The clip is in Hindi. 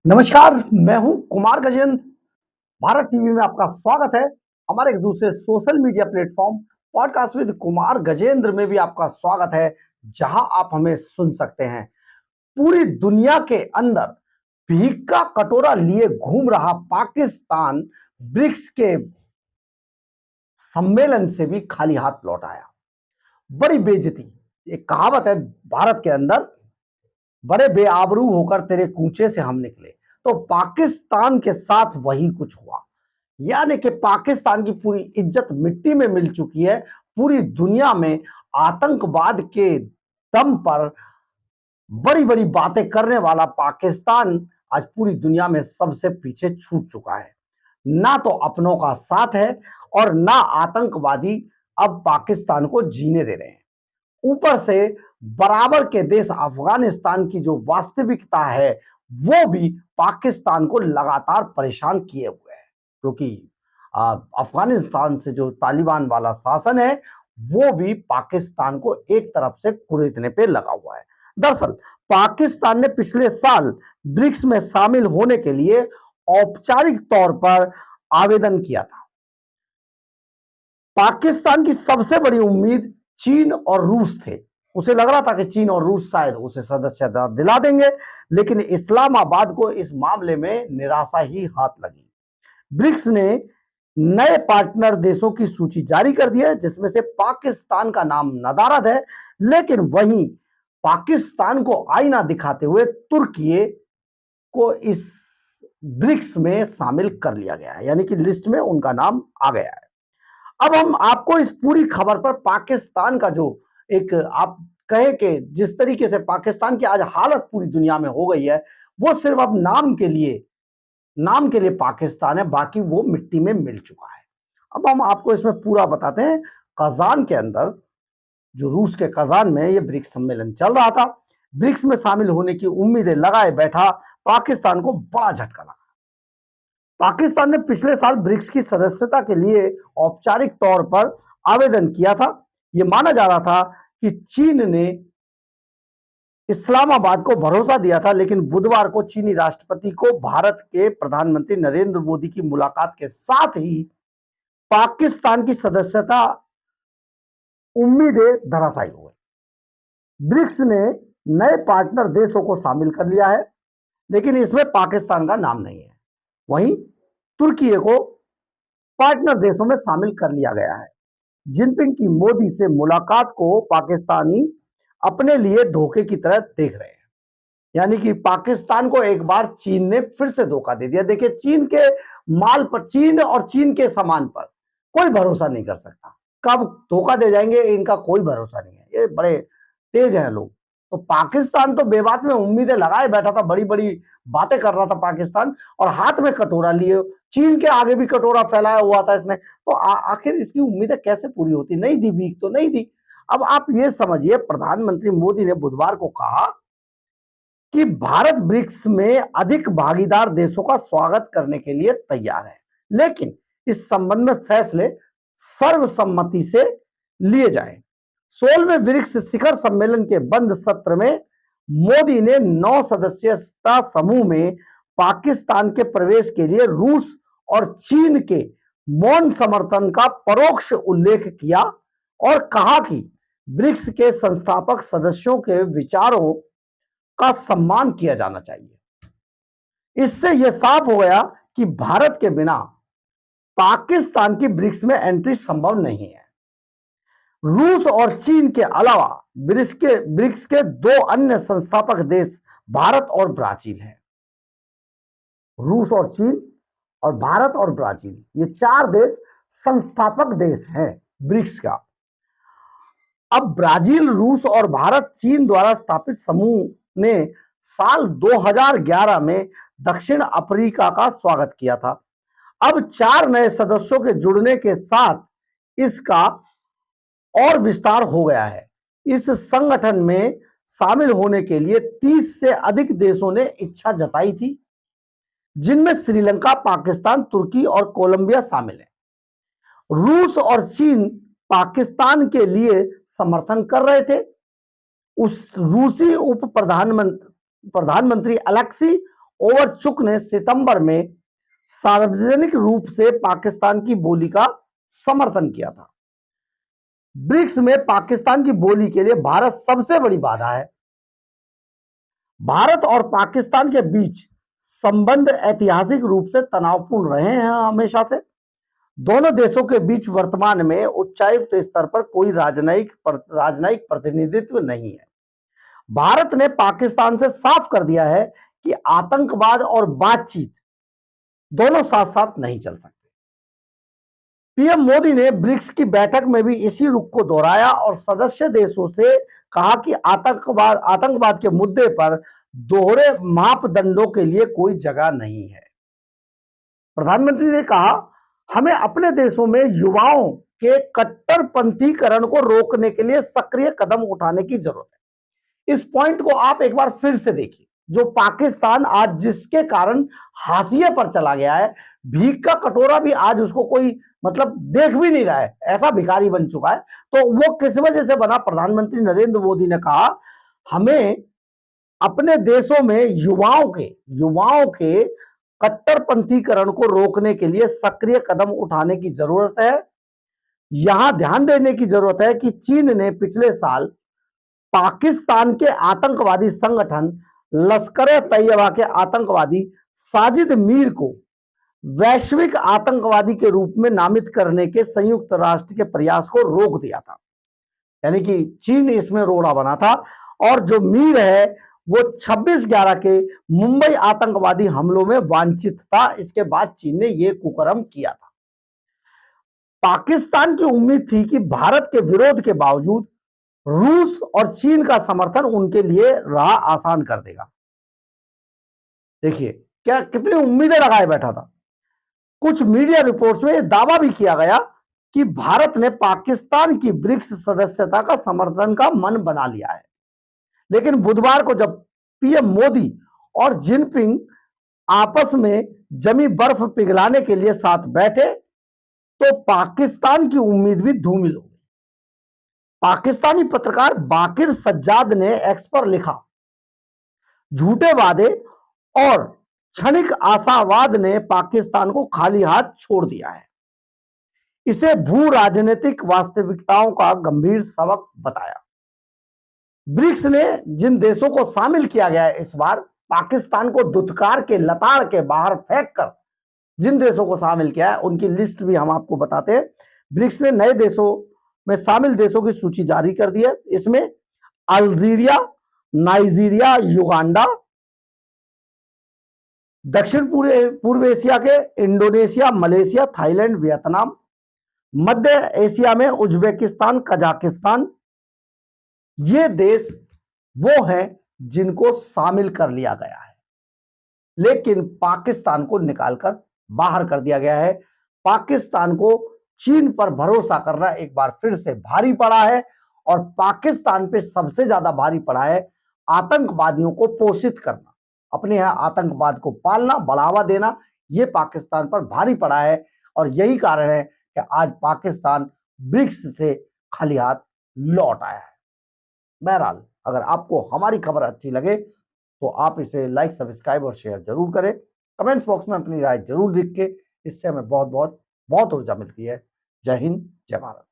नमस्कार, मैं हूं कुमार गजेंद्र। भारत टीवी में आपका स्वागत है। हमारे एक दूसरे social media platform podcast with Kumar Gajendra में भी आपका स्वागत है, जहां आप हमें सुन सकते हैं। पूरी दुनिया के अंदर भीख का कटोरा लिए घूम रहा पाकिस्तान ब्रिक्स के सम्मेलन से भी खाली हाथ लौट आया। बड़ी बेइज्जती। एक कहावत है भारत के अंदर, बड़े बेआबरू होकर तेरे कूचे से हम निकले। तो पाकिस्तान के साथ वही कुछ हुआ। यानी कि पाकिस्तान की पूरी इज्जत मिट्टी में मिल चुकी है। पूरी दुनिया में आतंकवाद के दम पर बड़ी बड़ी बातें करने वाला पाकिस्तान आज पूरी दुनिया में सबसे पीछे छूट चुका है। ना तो अपनों का साथ है और ना आतंकवादी अब पाकिस्तान को जीने दे रहे हैं। ऊपर से बराबर के देश अफगानिस्तान की जो वास्तविकता है वो भी पाकिस्तान को लगातार परेशान किए हुए है, क्योंकि अफगानिस्तान से जो तालिबान वाला शासन है वो भी पाकिस्तान को एक तरफ से कुरेदने पे लगा हुआ है। दरअसल पाकिस्तान ने पिछले साल ब्रिक्स में शामिल होने के लिए औपचारिक तौर पर आवेदन किया था। पाकिस्तान की सबसे बड़ी उम्मीद चीन और रूस थे। उसे लग रहा था कि चीन और रूस शायद उसे सदस्यता दिला देंगे, लेकिन इस्लामाबाद को इस मामले में निराशा ही हाथ लगी। ब्रिक्स ने नए पार्टनर देशों की सूची जारी कर दी है, जिसमें से पाकिस्तान का नाम नदारद है, लेकिन वहीं पाकिस्तान को आईना दिखाते हुए तुर्की को इस ब्रिक्स में शामिल कर लिया गया है, यानी कि लिस्ट में उनका नाम आ गया है। अब हम आपको इस पूरी खबर पर पाकिस्तान का जो एक आप कहें कि जिस तरीके से पाकिस्तान की आज हालत पूरी दुनिया में हो गई है, वो सिर्फ अब नाम के लिए पाकिस्तान है, बाकी वो मिट्टी में मिल चुका है। अब हम आपको इसमें पूरा बताते हैं। कजान के अंदर, जो रूस के कजान में ये ब्रिक्स सम्मेलन चल रहा था, ब्रिक्स में शामिल होने की उम्मीदें लगाए बैठा पाकिस्तान को बड़ा झटका लगा। पाकिस्तान ने पिछले साल ब्रिक्स की सदस्यता के लिए औपचारिक तौर पर आवेदन किया था। यह माना जा रहा था कि चीन ने इस्लामाबाद को भरोसा दिया था, लेकिन बुधवार को चीनी राष्ट्रपति को भारत के प्रधानमंत्री नरेंद्र मोदी की मुलाकात के साथ ही पाकिस्तान की सदस्यता उम्मीदें धराशायी हो गई। ब्रिक्स ने नए पार्टनर देशों को शामिल कर लिया है, लेकिन इसमें पाकिस्तान का नाम नहीं है। वहीं तुर्की को पार्टनर देशों में शामिल कर लिया गया है। जिनपिंग की मोदी से मुलाकात को पाकिस्तानी अपने लिए धोखे की तरह देख रहे हैं। यानी कि पाकिस्तान को एक बार चीन ने फिर से धोखा दे दिया। देखिए, चीन के माल पर, चीन और चीन के सामान पर कोई भरोसा नहीं कर सकता। कब धोखा दे जाएंगे इनका कोई भरोसा नहीं है। ये बड़े तेज हैं लोग। तो पाकिस्तान तो बेबात में उम्मीदें लगाए बैठा था, बड़ी बड़ी बातें कर रहा था पाकिस्तान, और हाथ में कटोरा लिए चीन के आगे भी कटोरा फैलाया हुआ था इसने। तो आखिर इसकी उम्मीदें कैसे पूरी होती? नहीं दी भीख तो नहीं दी। अब आप ये समझिए, प्रधानमंत्री मोदी ने बुधवार को कहा कि भारत ब्रिक्स में अधिक भागीदार देशों का स्वागत करने के लिए तैयार है, लेकिन इस संबंध में फैसले सर्वसम्मति से लिए जाएं। 16वें ब्रिक्स शिखर सम्मेलन के बंद सत्र में मोदी ने 9 सदस्यता समूह में पाकिस्तान के प्रवेश के लिए रूस और चीन के मौन समर्थन का परोक्ष उल्लेख किया और कहा कि ब्रिक्स के संस्थापक सदस्यों के विचारों का सम्मान किया जाना चाहिए। इससे यह साफ हो गया कि भारत के बिना पाकिस्तान की ब्रिक्स में एंट्री संभव नहीं है। रूस और चीन के अलावा ब्रिक्स के 2 अन्य संस्थापक देश भारत और ब्राजील हैं। रूस और चीन और भारत और ब्राजील, ये 4 देश संस्थापक देश हैं ब्रिक्स का। अब ब्राजील, रूस और भारत चीन द्वारा स्थापित समूह ने साल 2011 में दक्षिण अफ्रीका का स्वागत किया था। अब 4 नए सदस्यों के जुड़ने के साथ इसका और विस्तार हो गया है। इस संगठन में शामिल होने के लिए 30 से अधिक देशों ने इच्छा जताई थी, जिनमें श्रीलंका, पाकिस्तान, तुर्की और कोलंबिया शामिल है। रूस और चीन पाकिस्तान के लिए समर्थन कर रहे थे। उस रूसी उप प्रधानमंत्री अलेक्सी ओवरचुक ने सितंबर में सार्वजनिक रूप से पाकिस्तान की बोली का समर्थन किया था। ब्रिक्स में पाकिस्तान की बोली के लिए भारत सबसे बड़ी बाधा है। भारत और पाकिस्तान के बीच संबंध ऐतिहासिक रूप से तनावपूर्ण रहे हैं हमेशा से। दोनों देशों के बीच वर्तमान में उच्चायुक्त स्तर पर कोई राजनयिक प्रतिनिधित्व नहीं है। भारत ने पाकिस्तान से साफ कर दिया है कि आतंकवाद और बातचीत दोनों साथ साथ नहीं चल सकते। पीएम मोदी ने ब्रिक्स की बैठक में भी इसी रुख को दोहराया और सदस्य देशों से कहा कि आतंकवाद के मुद्दे पर दोहरे मापदंडों के लिए कोई जगह नहीं है। प्रधानमंत्री ने कहा, हमें अपने देशों में युवाओं के कट्टरपंथीकरण को रोकने के लिए सक्रिय कदम उठाने की जरूरत है। इस पॉइंट को आप एक बार फिर से देखिए। जो पाकिस्तान आज जिसके कारण हाशिए पर चला गया है, भीख का कटोरा भी आज उसको कोई मतलब देख भी नहीं रहा है, ऐसा भिखारी बन चुका है। तो वो किस वजह से बना? प्रधानमंत्री नरेंद्र मोदी ने कहा, हमें अपने देशों में युवाओं के कट्टरपंथीकरण को रोकने के लिए सक्रिय कदम उठाने की जरूरत है। यहां ध्यान देने की जरूरत है कि चीन ने पिछले साल पाकिस्तान के आतंकवादी संगठन लश्कर-ए-तैयबा के आतंकवादी साजिद मीर को वैश्विक आतंकवादी के रूप में नामित करने के संयुक्त राष्ट्र के प्रयास को रोक दिया था। यानी कि चीन इसमें रोड़ा बना था और जो मीर है वो 26/11 के मुंबई आतंकवादी हमलों में वांछित था। इसके बाद चीन ने यह कुकर्म किया था। पाकिस्तान की उम्मीद थी कि भारत के विरोध के बावजूद रूस और चीन का समर्थन उनके लिए राह आसान कर देगा। देखिए क्या कितनी उम्मीदें लगाए बैठा था। कुछ मीडिया रिपोर्ट्स में यह दावा भी किया गया कि भारत ने पाकिस्तान की ब्रिक्स सदस्यता का समर्थन का मन बना लिया है। लेकिन बुधवार को जब पीएम मोदी और जिनपिंग आपस में जमी बर्फ पिघलाने के लिए साथ बैठे तो पाकिस्तान की उम्मीद भी धूमिल हो गई। पाकिस्तानी पत्रकार बाकिर सज्जाद ने एक्स पर लिखा, झूठे वादे और क्षणिक आशावाद ने पाकिस्तान को खाली हाथ छोड़ दिया है। इसे भू राजनीतिक वास्तविकताओं का गंभीर सबक बताया। ब्रिक्स ने जिन देशों को शामिल किया गया है, इस बार पाकिस्तान को दुत्कार के लताड़ के बाहर फेंक कर जिन देशों को शामिल किया है उनकी लिस्ट भी हम आपको बताते हैं। ब्रिक्स ने नए देशों में शामिल देशों की सूची जारी कर दी है। इसमें अल्जीरिया, नाइजीरिया, युगांडा, दक्षिण पूर्व एशिया के इंडोनेशिया, मलेशिया, थाईलैंड, वियतनाम, मध्य एशिया में उज्बेकिस्तान, कजाकिस्तान, ये देश वो हैं जिनको शामिल कर लिया गया है। लेकिन पाकिस्तान को निकालकर बाहर कर दिया गया है। पाकिस्तान को चीन पर भरोसा करना एक बार फिर से भारी पड़ा है और पाकिस्तान पे सबसे ज्यादा भारी पड़ा है आतंकवादियों को पोषित करना, अपने यहां आतंकवाद को पालना, बढ़ावा देना, यह पाकिस्तान पर भारी पड़ा है। और यही कारण है कि आज पाकिस्तान ब्रिक्स से खाली हाथ लौट आया है। बहरहाल अगर आपको हमारी खबर अच्छी लगे तो आप इसे लाइक, सब्सक्राइब और शेयर जरूर करें। कमेंट्स बॉक्स में अपनी राय जरूर लिख के, इससे हमें बहुत ऊर्जा मिलती है। जय हिंद, जय भारत।